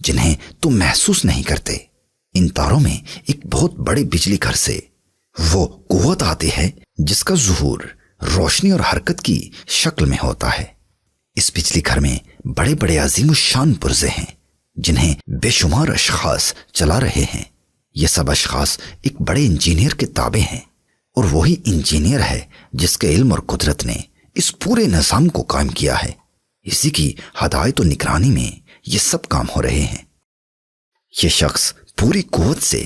جنہیں تم محسوس نہیں کرتے۔ ان تاروں میں ایک بہت بڑے بجلی گھر سے وہ قوت آتی ہے جس کا ظہور روشنی اور حرکت کی شکل میں ہوتا ہے۔ اس بجلی گھر میں بڑے بڑے عظیم الشان پرزے ہیں جنہیں بے شمار اشخاص چلا رہے ہیں۔ یہ سب اشخاص ایک بڑے انجینئر کے تابع ہیں، اور وہی انجینئر ہے جس کے علم اور قدرت نے اس پورے نظام کو قائم کیا ہے۔ اسی کی ہدایت و نگرانی میں یہ سب کام ہو رہے ہیں۔ یہ شخص پوری قوت سے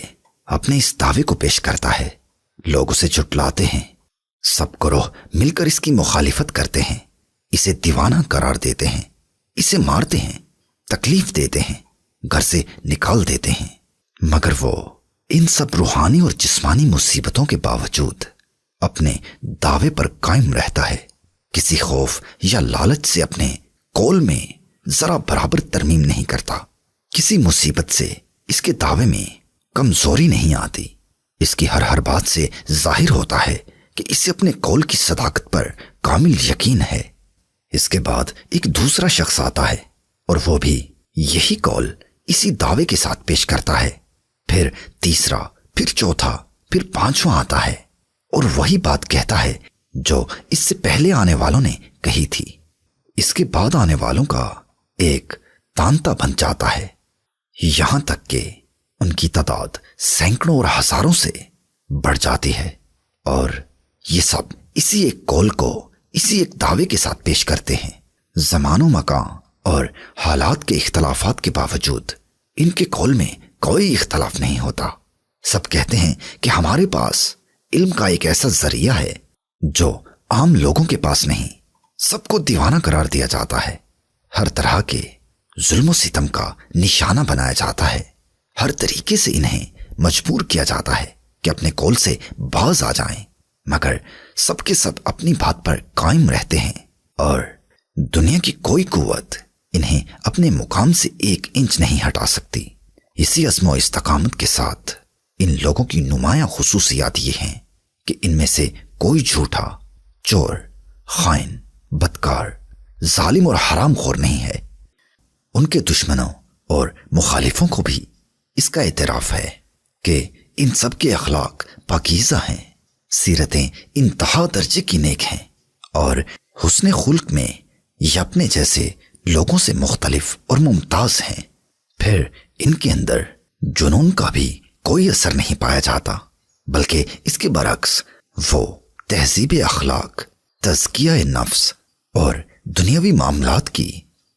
اپنے اس دعوے کو پیش کرتا ہے، لوگ اسے جھٹلاتے ہیں، سب گروہ مل کر اس کی مخالفت کرتے ہیں، اسے دیوانہ قرار دیتے ہیں، اسے مارتے ہیں، تکلیف دیتے ہیں، گھر سے نکال دیتے ہیں، مگر وہ ان سب روحانی اور جسمانی مصیبتوں کے باوجود اپنے دعوے پر قائم رہتا ہے۔ کسی خوف یا لالچ سے اپنے قول میں ذرا برابر ترمیم نہیں کرتا۔ کسی مصیبت سے اس کے دعوے میں کمزوری نہیں آتی۔ اس کی ہر بات سے ظاہر ہوتا ہے کہ اسے اپنے قول کی صداقت پر کامل یقین ہے۔ اس کے بعد ایک دوسرا شخص آتا ہے اور وہ بھی یہی قول اسی دعوے کے ساتھ پیش کرتا ہے۔ پھر تیسرا، پھر چوتھا، پھر پانچواں آتا ہے اور وہی بات کہتا ہے جو اس سے پہلے آنے والوں نے کہی تھی۔ اس کے بعد آنے والوں کا ایک تانتا بن جاتا ہے، یہاں تک کہ ان کی تعداد سینکڑوں اور ہزاروں سے بڑھ جاتی ہے، اور یہ سب اسی ایک قول کو اسی ایک دعوے کے ساتھ پیش کرتے ہیں۔ زمان و مکان اور حالات کے اختلافات کے باوجود ان کے قول میں کوئی اختلاف نہیں ہوتا۔ سب کہتے ہیں کہ ہمارے پاس علم کا ایک ایسا ذریعہ ہے جو عام لوگوں کے پاس نہیں۔ سب کو دیوانہ قرار دیا جاتا ہے، ہر طرح کے ظلم و ستم کا نشانہ بنایا جاتا ہے، ہر طریقے سے انہیں مجبور کیا جاتا ہے کہ اپنے قول سے باز آ جائیں، مگر سب کے سب اپنی بات پر قائم رہتے ہیں، اور دنیا کی کوئی قوت انہیں اپنے مقام سے ایک انچ نہیں ہٹا سکتی۔ اسی عزم و استقامت کے ساتھ ان لوگوں کی نمایاں خصوصیات یہ ہیں کہ ان میں سے کوئی جھوٹا، چور، خائن، بدکار، ظالم اور حرام خور نہیں ہے۔ ان کے دشمنوں اور مخالفوں کو بھی اس کا اعتراف ہے کہ ان سب کے اخلاق پاکیزہ ہیں، سیرتیں انتہا درجے کی نیک ہیں، اور حسن خلق میں یہ اپنے جیسے لوگوں سے مختلف اور ممتاز ہیں۔ پھر ان کے اندر جنون کا بھی کوئی اثر نہیں پایا جاتا، بلکہ اس کے برعکس وہ تہذیب اخلاق، تزکیہ نفس اور دنیاوی معاملات کی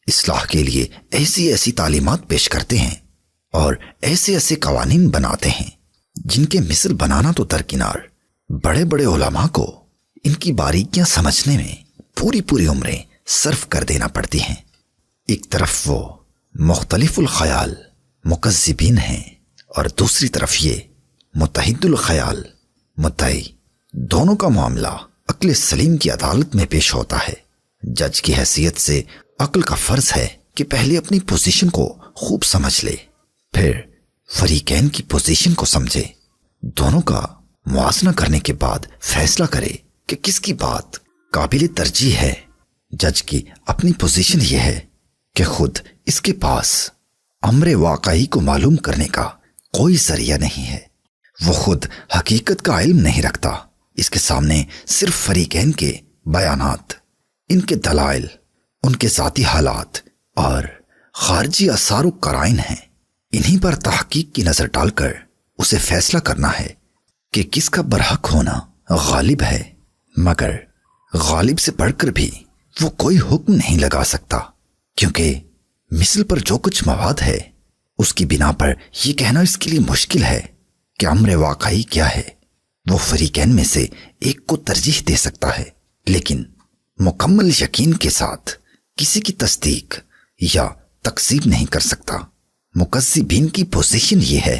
اصلاح کے لیے ایسی تعلیمات پیش کرتے ہیں، اور ایسے قوانین بناتے ہیں جن کے مثل بنانا تو درکنار، بڑے بڑے علماء کو ان کی باریکیاں سمجھنے میں پوری عمریں صرف کر دینا پڑتی ہیں۔ ایک طرف وہ مختلف الخیال مکذبین ہیں، اور دوسری طرف یہ متحد الخیال مدعی۔ دونوں کا معاملہ عقل سلیم کی عدالت میں پیش ہوتا ہے۔ جج کی حیثیت سے عقل کا فرض ہے کہ پہلے اپنی پوزیشن کو خوب سمجھ لے، پھر فریقین کی پوزیشن کو سمجھے، دونوں کا موازنہ کرنے کے بعد فیصلہ کرے کہ کس کی بات قابل ترجیح ہے۔ جج کی اپنی پوزیشن یہ ہے کہ خود اس کے پاس امر واقعی کو معلوم کرنے کا کوئی ذریعہ نہیں ہے، وہ خود حقیقت کا علم نہیں رکھتا، اس کے سامنے صرف فریقین کے بیانات، ان کے دلائل، ان کے ذاتی حالات اور خارجی آثار و قرائن ہیں، انہی پر تحقیق کی نظر ڈال کر اسے فیصلہ کرنا ہے کہ کس کا برحق ہونا غالب ہے، مگر غالب سے بڑھ کر بھی وہ کوئی حکم نہیں لگا سکتا، کیونکہ مثل پر جو کچھ مواد ہے اس کی بنا پر یہ کہنا اس کے لیے مشکل ہے کہ امر واقعی کیا ہے۔ وہ فریقین میں سے ایک کو ترجیح دے سکتا ہے، لیکن مکمل یقین کے ساتھ کسی کی تصدیق یا تکذیب نہیں کر سکتا۔ مکذبین کی پوزیشن یہ ہے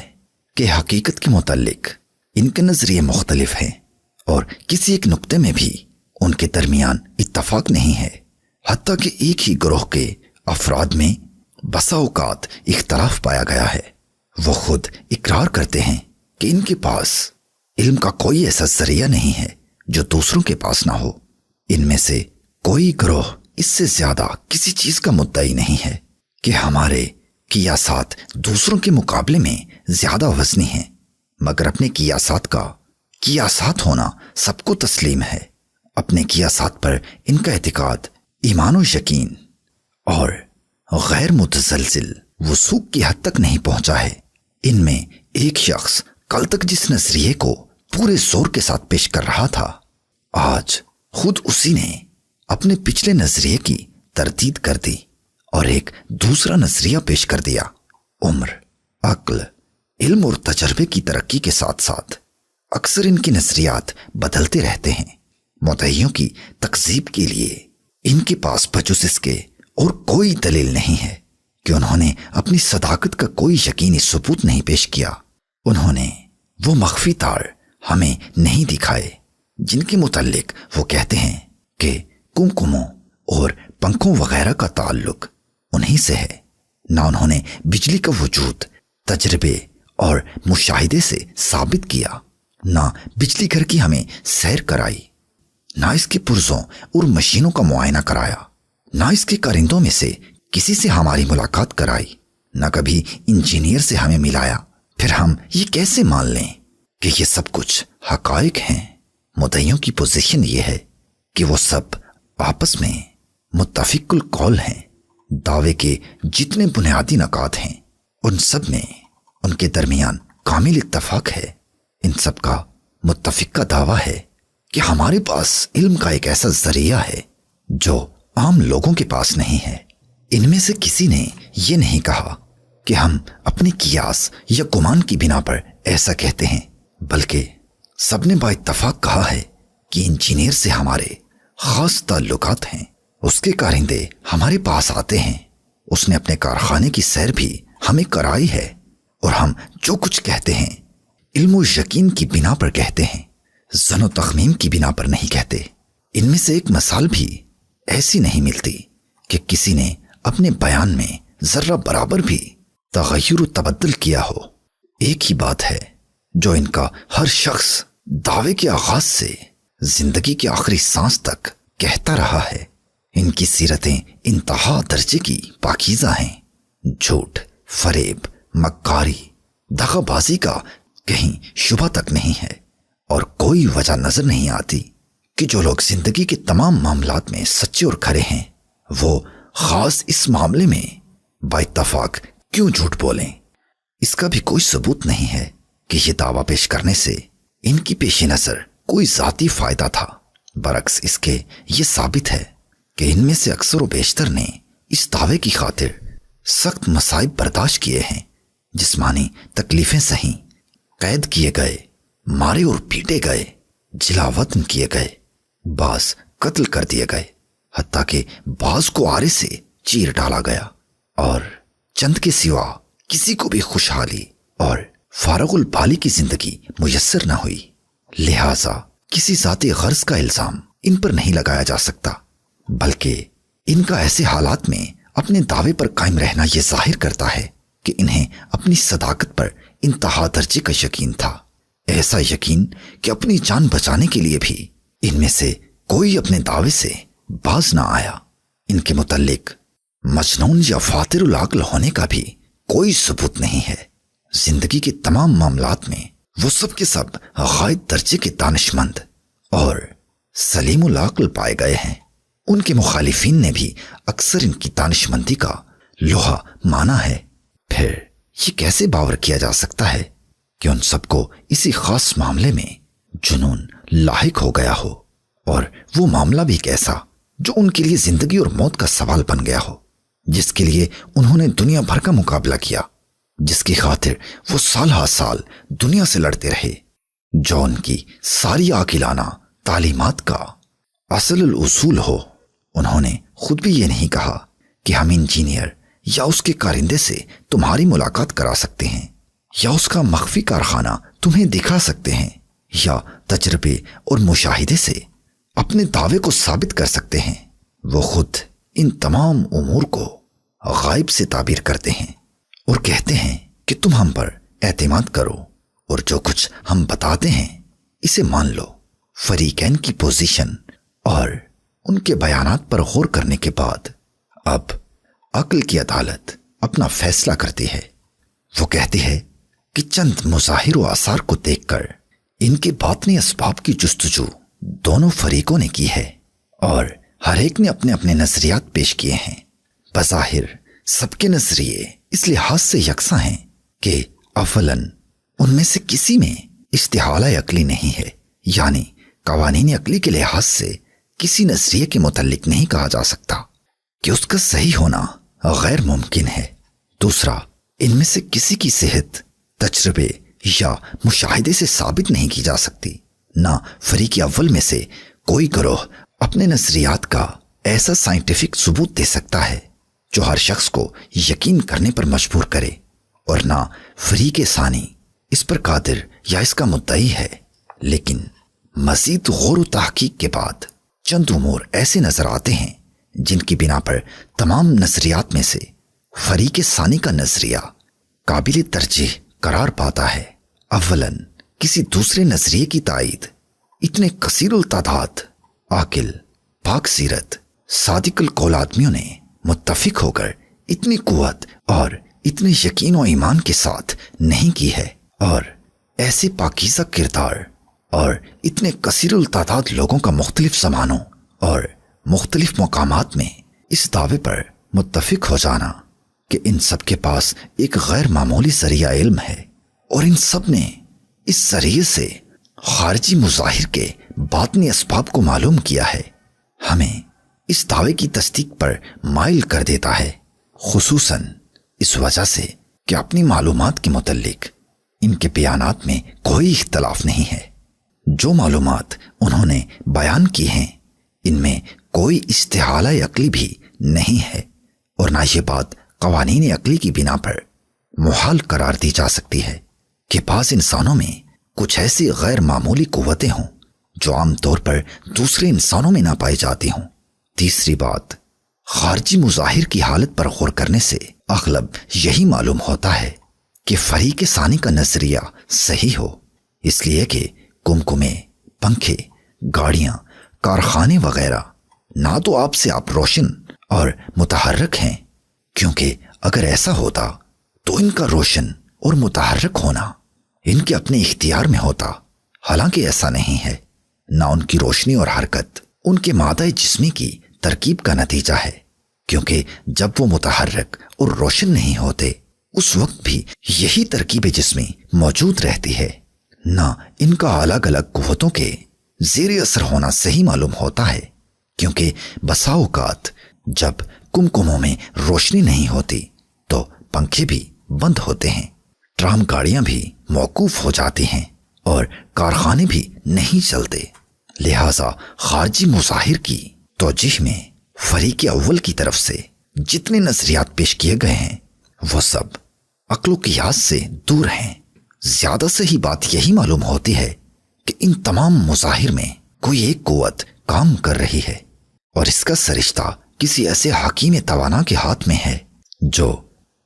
کہ حقیقت کے متعلق ان کے نظریے مختلف ہیں، اور کسی ایک نقطے میں بھی ان کے درمیان اتفاق نہیں ہے، حتیٰ کہ ایک ہی گروہ کے افراد میں بسا اوقات اختلاف پایا گیا ہے۔ وہ خود اقرار کرتے ہیں کہ ان کے پاس علم کا کوئی ایسا ذریعہ نہیں ہے جو دوسروں کے پاس نہ ہو۔ ان میں سے کوئی گروہ اس سے زیادہ کسی چیز کا مدعی نہیں ہے کہ ہمارے قیاسات دوسروں کے مقابلے میں زیادہ وزنی ہیں، مگر اپنے قیاسات ہونا سب کو تسلیم ہے۔ اپنے قیاسات پر ان کا اعتقاد ایمان و یقین اور غیر متزلزل وثوق کی حد تک نہیں پہنچا ہے۔ ان میں ایک شخص کل تک جس نظریے کو پورے زور کے ساتھ پیش کر رہا تھا، آج خود اسی نے اپنے پچھلے نظریے کی تردید کر دی اور ایک دوسرا نظریہ پیش کر دیا۔ عمر، عقل، علم اور تجربے کی ترقی کے ساتھ ساتھ اکثر ان کے نظریات بدلتے رہتے ہیں۔ مدعیوں کی تکذیب کے لیے ان کے پاس بجز اس کے اور کوئی دلیل نہیں ہے کہ انہوں نے اپنی صداقت کا کوئی یقینی ثبوت نہیں پیش کیا۔ انہوں نے وہ مخفی تار ہمیں نہیں دکھائے جن کے متعلق وہ کہتے ہیں کہ کمکموں اور پنکھوں وغیرہ کا تعلق انہی سے ہے۔ نہ انہوں نے بجلی کا وجود تجربے اور مشاہدے سے ثابت کیا، نہ بجلی گھر کی ہمیں سیر کرائی، نہ اس کے پرزوں اور مشینوں کا معائنہ کرایا، نہ اس کے کارندوں میں سے کسی سے ہماری ملاقات کرائی، نہ کبھی انجینئر سے ہمیں ملایا۔ پھر ہم یہ کیسے مان لیں کہ یہ سب کچھ حقائق ہیں؟ مدعیوں کی پوزیشن یہ ہے کہ وہ سب آپس میں متفق القول ہیں۔ دعوے کے جتنے بنیادی نکات ہیں ان سب میں ان کے درمیان کامل اتفاق ہے۔ ان سب کا متفقہ دعویٰ ہے کہ ہمارے پاس علم کا ایک ایسا ذریعہ ہے جو عام لوگوں کے پاس نہیں ہے۔ ان میں سے کسی نے یہ نہیں کہا کہ ہم اپنے قیاس یا گمان کی بنا پر ایسا کہتے ہیں، بلکہ سب نے با اتفاق کہا ہے کہ انجینئر سے ہمارے خاص تعلقات ہیں۔ اس کے کارندے ہمارے پاس آتے ہیں، اس نے اپنے کارخانے کی سیر بھی ہمیں کرائی ہے، اور ہم جو کچھ کہتے ہیں علم و یقین کی بنا پر کہتے ہیں، ظن و تخمین کی بنا پر نہیں کہتے۔ ان میں سے ایک مثال بھی ایسی نہیں ملتی کہ کسی نے اپنے بیان میں ذرہ برابر بھی تغیر و تبدل کیا ہو۔ ایک ہی بات ہے جو ان کا ہر شخص دعوے کے آغاز سے زندگی کے آخری سانس تک کہتا رہا ہے۔ ان کی سیرتیں انتہا درجے کی پاکیزہ ہیں۔ جھوٹ، فریب، مکاری، دغا بازی کا کہیں شبہ تک نہیں ہے، اور کوئی وجہ نظر نہیں آتی کہ جو لوگ زندگی کے تمام معاملات میں سچے اور کھرے ہیں، وہ خاص اس معاملے میں با اتفاق کیوں جھوٹ بولیں۔ اس کا بھی کوئی ثبوت نہیں ہے کہ یہ دعویٰ پیش کرنے سے ان کی پیش نظر کوئی ذاتی فائدہ تھا۔ برعکس اس کے یہ ثابت ہے کہ ان میں سے اکثر و بیشتر نے اس دعوے کی خاطر سخت مصائب برداشت کیے ہیں، جسمانی تکلیفیں سہیں، قید کیے گئے، مارے اور پیٹے گئے، جلا وطن کیے گئے، بعض قتل کر دیے گئے، حتیٰ کہ بعض کو آرے سے چیر ڈالا گیا، اور چند کے سوا کسی کو بھی خوشحالی اور فارغ البالی کی زندگی میسر نہ ہوئی۔ لہٰذا کسی ذاتی غرض کا الزام ان پر نہیں لگایا جا سکتا، بلکہ ان کا ایسے حالات میں اپنے دعوے پر قائم رہنا یہ ظاہر کرتا ہے کہ انہیں اپنی صداقت پر انتہا درجے کا یقین تھا، ایسا یقین کہ اپنی جان بچانے کے لیے بھی ان میں سے کوئی اپنے دعوے سے باز نہ آیا۔ ان کے متعلق مجنون یا فاتر العقل ہونے کا بھی کوئی ثبوت نہیں ہے۔ زندگی کے تمام معاملات میں وہ سب کے سب غائب درجے کے دانشمند اور سلیم العقل پائے گئے ہیں۔ ان کے مخالفین نے بھی اکثر ان کی دانشمندی کا لوہا مانا ہے۔ پھر یہ کیسے باور کیا جا سکتا ہے کہ ان سب کو اسی خاص معاملے میں جنون لاحق ہو گیا ہو، اور وہ معاملہ بھی کیسا جو ان کے لیے زندگی اور موت کا سوال بن گیا ہو، جس کے لیے انہوں نے دنیا بھر کا مقابلہ کیا، جس کی خاطر وہ سال ہا سال دنیا سے لڑتے رہے، جو ان کی ساری عاقلانہ تعلیمات کا اصل الاصول ہو۔ انہوں نے خود بھی یہ نہیں کہا کہ ہم انجینئر یا اس کے کارندے سے تمہاری ملاقات کرا سکتے ہیں، یا اس کا مخفی کارخانہ تمہیں دکھا سکتے ہیں، یا تجربے اور مشاہدے سے اپنے دعوے کو ثابت کر سکتے ہیں۔ وہ خود ان تمام امور کو غائب سے تعبیر کرتے ہیں اور کہتے ہیں کہ تم ہم پر اعتماد کرو اور جو کچھ ہم بتاتے ہیں اسے مان لو۔ فریقین کی پوزیشن اور ان کے بیانات پر غور کرنے کے بعد اب عقل کی عدالت اپنا فیصلہ کرتی ہے۔ وہ کہتی ہے کہ چند مظاہر و آثار کو دیکھ کر ان کے باطنی اسباب کی جستجو دونوں فریقوں نے کی ہے اور ہر ایک نے اپنے اپنے نظریات پیش کیے ہیں۔ بظاہر سب کے نظریے اس لحاظ سے یکساں ہیں کہ اولاً ان میں سے کسی میں استحالہ عقلی نہیں ہے، یعنی قوانین عقلی کے لحاظ سے کسی نظریے کے متعلق نہیں کہا جا سکتا کہ اس کا صحیح ہونا غیر ممکن ہے۔ دوسرا، ان میں سے کسی کی صحت تجربے یا مشاہدے سے ثابت نہیں کی جا سکتی۔ نہ فریق اول میں سے کوئی گروہ اپنے نظریات کا ایسا سائنٹیفک ثبوت دے سکتا ہے جو ہر شخص کو یقین کرنے پر مجبور کرے، اور نہ فریق ثانی اس پر قادر یا اس کا مدعی ہے۔ لیکن مزید غور و تحقیق کے بعد چند امور ایسے نظر آتے ہیں جن کی بنا پر تمام نظریات میں سے فریق ثانی کا نظریہ قابل ترجیح قرار پاتا ہے۔ اولاً کسی دوسرے نظریے کی تائید اتنے کثیر التعداد عاقل، پاک سیرت، صادق القول آدمیوں نے متفق ہو کر اتنی قوت اور اتنے یقین و ایمان کے ساتھ نہیں کی ہے، اور ایسے پاکیزہ کردار اور اتنے کثیر التعداد لوگوں کا مختلف زمانوں اور مختلف مقامات میں اس دعوے پر متفق ہو جانا کہ ان سب کے پاس ایک غیر معمولی ذریعہ علم ہے، اور ان سب نے اس ذریعے سے خارجی مظاہر کے باطنی اسباب کو معلوم کیا ہے، ہمیں اس دعوے کی تصدیق پر مائل کر دیتا ہے، خصوصاً اس وجہ سے کہ اپنی معلومات کے متعلق ان کے بیانات میں کوئی اختلاف نہیں ہے۔ جو معلومات انہوں نے بیان کی ہیں ان میں کوئی استحالہ عقلی بھی نہیں ہے، اور نہ یہ بات قوانین عقلی کی بنا پر محال قرار دی جا سکتی ہے کہ بعض انسانوں میں کچھ ایسی غیر معمولی قوتیں ہوں جو عام طور پر دوسرے انسانوں میں نہ پائی جاتی ہوں۔ تیسری بات، خارجی مظاہر کی حالت پر غور کرنے سے اغلب یہی معلوم ہوتا ہے کہ فریق ثانی کا نظریہ صحیح ہو، اس لیے کہ کمکمے، پنکھے، گاڑیاں، کارخانے وغیرہ نہ تو آپ سے آپ روشن اور متحرک ہیں، کیونکہ اگر ایسا ہوتا تو ان کا روشن اور متحرک ہونا ان کے اپنے اختیار میں ہوتا، حالانکہ ایسا نہیں ہے۔ نہ ان کی روشنی اور حرکت ان کے مادہ جسمی کی ترکیب کا نتیجہ ہے، کیونکہ جب وہ متحرک اور روشن نہیں ہوتے اس وقت بھی یہی ترکیب جسمی موجود رہتی ہے۔ نہ ان کا الگ الگ قوتوں کے زیر اثر ہونا صحیح معلوم ہوتا ہے، کیونکہ بسا اوقات جب کمکموں میں روشنی نہیں ہوتی تو پنکھے بھی بند ہوتے ہیں، ٹرام گاڑیاں بھی موقوف ہو جاتی ہیں اور کارخانے بھی نہیں چلتے۔ لہذا خارجی مظاہر کی توجیہ میں فریق اول کی طرف سے جتنے نظریات پیش کیے گئے ہیں وہ سب عقل و قیاس سے دور ہیں۔ زیادہ سے ہی بات یہی معلوم ہوتی ہے کہ ان تمام مظاہر میں کوئی ایک قوت کام کر رہی ہے، اور اس کا سرشتہ کسی ایسے حکیم توانا کے ہاتھ میں ہے جو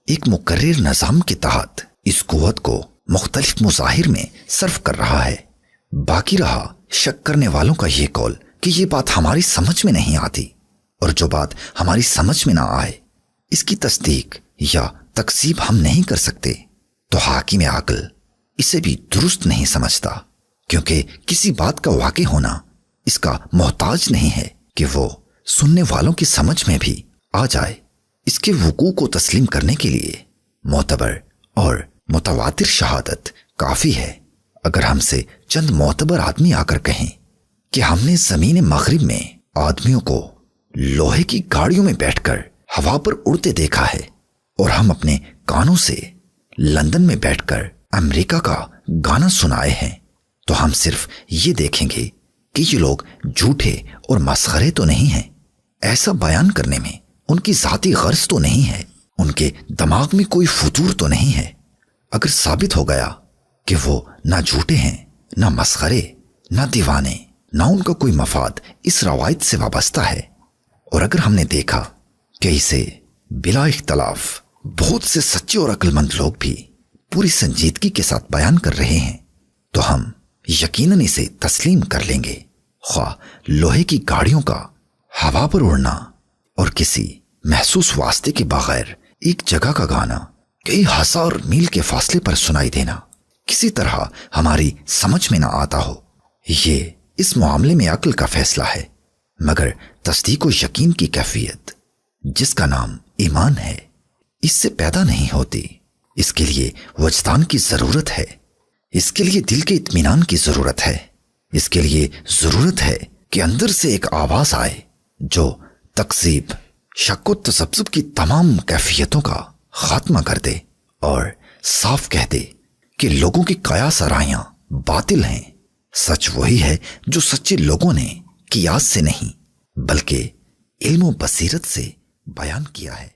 ایک مقرر نظام کے تحت اس قوت کو مختلف مظاہر میں صرف کر رہا ہے۔ باقی رہا شک کرنے والوں کا یہ قول کہ یہ بات ہماری سمجھ میں نہیں آتی، اور جو بات ہماری سمجھ میں نہ آئے اس کی تصدیق یا تکذیب ہم نہیں کر سکتے، تو حاکم عقل اسے بھی درست نہیں سمجھتا، کیونکہ کسی بات کا واقع ہونا اس کا محتاج نہیں ہے کہ وہ سننے والوں کی سمجھ میں بھی آ جائے۔ اس کے وقوع کو تسلیم کرنے کے لیے معتبر اور متواتر شہادت کافی ہے۔ اگر ہم سے چند معتبر آدمی آ کر کہیں کہ ہم نے زمین مغرب میں آدمیوں کو لوہے کی گاڑیوں میں بیٹھ کر ہوا پر اڑتے دیکھا ہے، اور ہم اپنے کانوں سے لندن میں بیٹھ کر امریکہ کا گانا سنائے ہیں، تو ہم صرف یہ دیکھیں گے کہ یہ لوگ جھوٹے اور مسخرے تو نہیں ہیں۔ ایسا بیان کرنے میں ان کی ذاتی غرض تو نہیں ہے، ان کے دماغ میں کوئی فطور تو نہیں ہے۔ اگر ثابت ہو گیا کہ وہ نہ جھوٹے ہیں، نہ مسخرے، نہ دیوانے، نہ ان کا کوئی مفاد اس روایت سے وابستہ ہے، اور اگر ہم نے دیکھا کہ اسے بلا اختلاف بہت سے سچے اور عقل مند لوگ بھی پوری سنجیدگی کے ساتھ بیان کر رہے ہیں، تو ہم یقیناً اسے تسلیم کر لیں گے، خواہ لوہے کی گاڑیوں کا ہوا پر اڑنا اور کسی محسوس واسطے کے بغیر ایک جگہ کا گانا کئی ہزار میل کے فاصلے پر سنائی دینا کسی طرح ہماری سمجھ میں نہ آتا ہو، یہ اس معاملے میں عقل کا فیصلہ ہے، مگر تصدیق و یقین کی کیفیت جس کا نام ایمان ہے اس سے پیدا نہیں ہوتی۔ اس کے لیے وجدان کی ضرورت ہے، اس کے لیے دل کے اطمینان کی ضرورت ہے، اس کے لیے ضرورت ہے کہ اندر سے ایک آواز آئے جو تکذیب، شک و تذبذب کی تمام کیفیتوں کا خاتمہ کر دے اور صاف کہہ دے کہ لوگوں کی قیاس آرائیاں باطل ہیں، سچ وہی ہے جو سچے لوگوں نے قیاس سے نہیں بلکہ علم و بصیرت سے بیان کیا ہے۔